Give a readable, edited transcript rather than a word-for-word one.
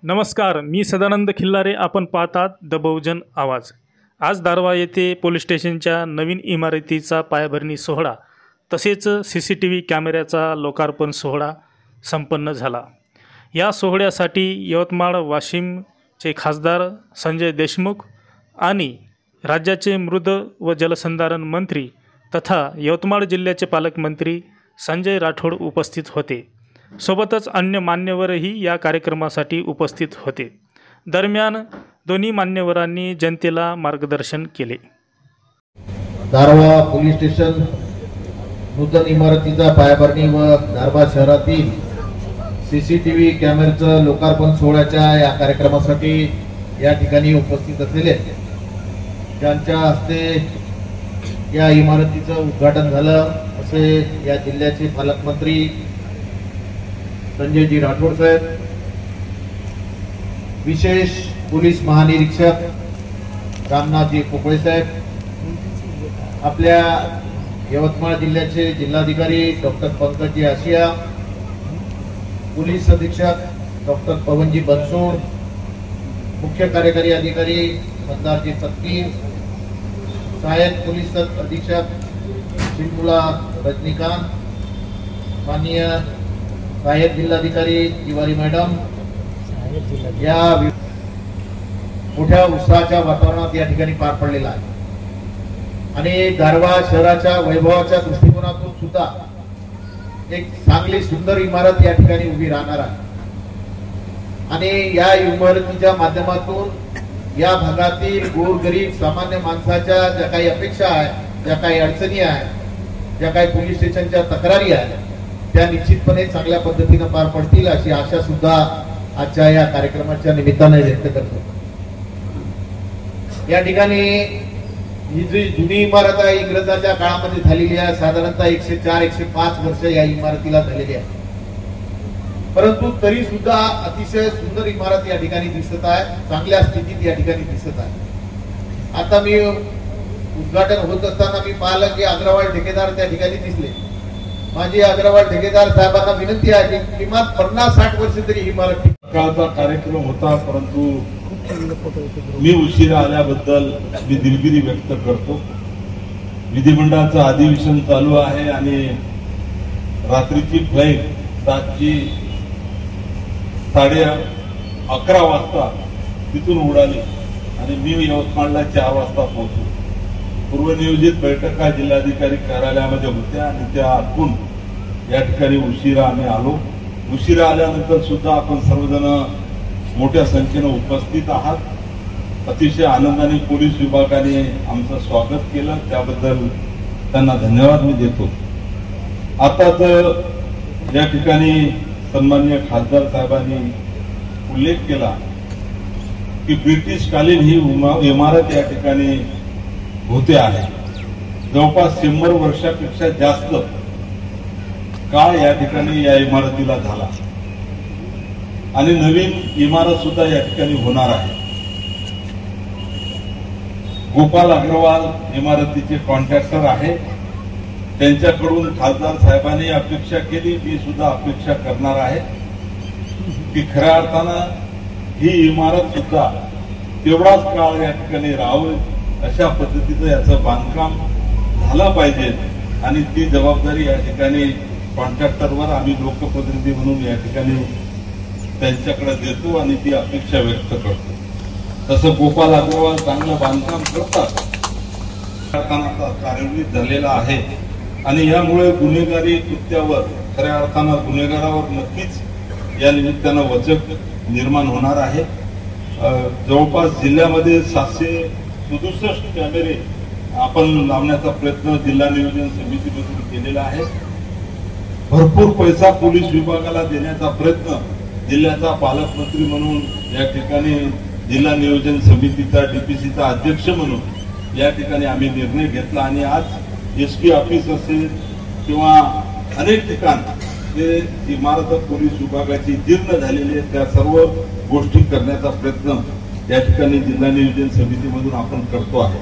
नमस्कार, मी सदानंद खिल्लारे. आपण पाहतात द बहुजन आवाज. आज दारव्हा येथे पोलीस स्टेशनच्या नवीन इमारतीचा पायाभरणी सोहळा तसेच CCTV कॅमेऱ्याचा लोकार्पण सोहळा संपन्न झाला. या सोहळ्यासाठी यवतमाळ वाशिमचे खासदार संजय देशमुख आणि राज्याचे मृद व जलसंधारण मंत्री तथा यवतमाळ जिल्ह्याचे पालकमंत्री संजय राठोड उपस्थित होते. सोबतच अन्य मान्यवरही या कार्यक्रमासाठी उपस्थित होते. दरम्यान दोन्ही मान्यवरांनी जनतेला मार्गदर्शन केले. दारव्हा पोलीस स्टेशन नूतन इमारतीचा पायाभरणी व दारव्हा शहरातील CCTV कॅमेऱ्याचं लोकार्पण सोहळ्याच्या या कार्यक्रमासाठी या ठिकाणी उपस्थित असलेले ज्यांच्या हस्ते या इमारतीचं उद्घाटन झालं असे या जिल्ह्याचे पालकमंत्री संजयजी राठोड साहेब, विशेष पोलीस महानिरीक्षक रामनाथजी पोकळे साहेब, आपल्या यवतमाळ जिल्ह्याचे जिल्हाधिकारी डॉक्टर पंकजी आशिया, पोलीस अधीक्षक डॉक्टर पवनजी बनसोड, मुख्य कार्यकारी अधिकारी मंदारजी तत्तीर, सहाय्यक पोलीस अधीक्षक चिंबुला रजनीकांत, माननीय सहाय्यक जिल्हाधिकारी तिवारी मॅडम, या मोठ्या उत्साहाच्या वातावरणात या ठिकाणी पार पडलेला आहे. आणि दारव्हा शहराच्या वैभवाच्या दृष्टिकोनातून सुद्धा एक चांगली सुंदर इमारत या ठिकाणी उभी राहणार आहे. आणि या इमारतीच्या माध्यमातून या भागातील गोरगरीब सामान्य माणसाच्या ज्या काही अपेक्षा आहेत, ज्या काही अडचणी आहेत, ज्या काही पोलीस स्टेशनच्या तक्रारी आहेत, त्या निश्चितपणे चांगल्या पद्धतीने पार पडतील अशी आशा सुद्धा आजच्या या कार्यक्रमाच्या निमित्ताने व्यक्त करतो. या ठिकाणी ही जी जुनी इमारत आहे इंग्रजांच्या काळामध्ये झालेली आहे. साधारणतः 104-105 वर्ष या इमारतीला झालेली आहे. परंतु तरी सुद्धा अतिशय सुंदर इमारत या ठिकाणी दिसत आहे, चांगल्या स्थितीत या ठिकाणी दिसत आहे. आता मी उद्घाटन होत असताना मी पाहिलं की अग्रवाल ठेकेदार त्या ठिकाणी दिसले. माझी अग्रवाल ठेकेदार साहेबांना विनंती आहे की किमान 50-60 वर्ष तरी ही इमारत. सकाळचा कार्यक्रम होता, परंतु मी उशिरा आल्याबद्दल मी दिलगिरी व्यक्त करतो. विधिमंडळाचं अधिवेशन चालू आहे आणि रात्रीची फ्लाईट रात्री 11:30 वाजता तिथून उडाली आणि मी यवतमाळला 4 वाजता पोहोचलो. पूर्वनियोजित बैठका जिल्हाधिकारी कार्यालयामध्ये होत्या आणि त्या आटून या ठिकाणी उशिरा आम्ही आलो. उशिरा आल्यानंतर सुद्धा आपण सर्वजण मोठ्या संख्येने उपस्थित आहात. अतिशय आनंदाने पोलीस विभागाने आमचं स्वागत केलं, त्याबद्दल त्यांना धन्यवाद मी देतो. आता तर या ठिकाणी सन्माननीय खासदार साहेबांनी उल्लेख केला की ब्रिटिश कालीन ही इमारत या ठिकाणी होते आहे. जवळपास 100 वर्षापेक्षा जास्त काळ या ठिकाणी या इमारतीला झाला आणि नवीन इमारत सुद्धा या ठिकाणी होणार आहे. गोपाल अग्रवाल इमारतीचे कॉन्ट्रॅक्टर आहे. त्यांच्याकडून खासदार साहेबांनी अपेक्षा केली, मी सुद्धा अपेक्षा करणार आहे की खऱ्या अर्थानं ही इमारत सुद्धा तेवढाच काळ या ठिकाणी राहावी अशा पद्धतीचं याचं बांधकाम झालं पाहिजे. आणि ती जबाबदारी या ठिकाणी कॉन्ट्रॅक्टरवर आम्ही लोकप्रतिनिधी म्हणून या ठिकाणी त्यांच्याकडे देतो आणि ती अपेक्षा व्यक्त करतो. तसं गोपाल अग्रवाल चांगलं बांधकाम करतात, कार्यान्वित झालेला आहे आणि यामुळे गुन्हेगारी कृत्यावर खऱ्या अर्थानं गुन्हेगारावर नक्कीच या निमित्तानं वचक निर्माण होणार आहे. जवळपास जिल्ह्यामध्ये 767 कॅमेरे आपण लावण्याचा प्रयत्न जिल्हा नियोजन समितीमधून केलेला आहे. भरपूर पैसा पोलीस विभागाला देण्याचा प्रयत्न जिल्ह्याचा पालकमंत्री म्हणून या ठिकाणी जिल्हा नियोजन समितीचा DPCचा अध्यक्ष म्हणून या ठिकाणी आम्ही निर्णय घेतला आणि आज SP ऑफिस असेल किंवा अनेक ठिकाण जे इमारत पोलीस विभागाची जीर्ण झालेली आहे त्या सर्व गोष्टी करण्याचा प्रयत्न या ठिकाणी जिल्हा नियोजन समितीमधून आपण करतो आहे.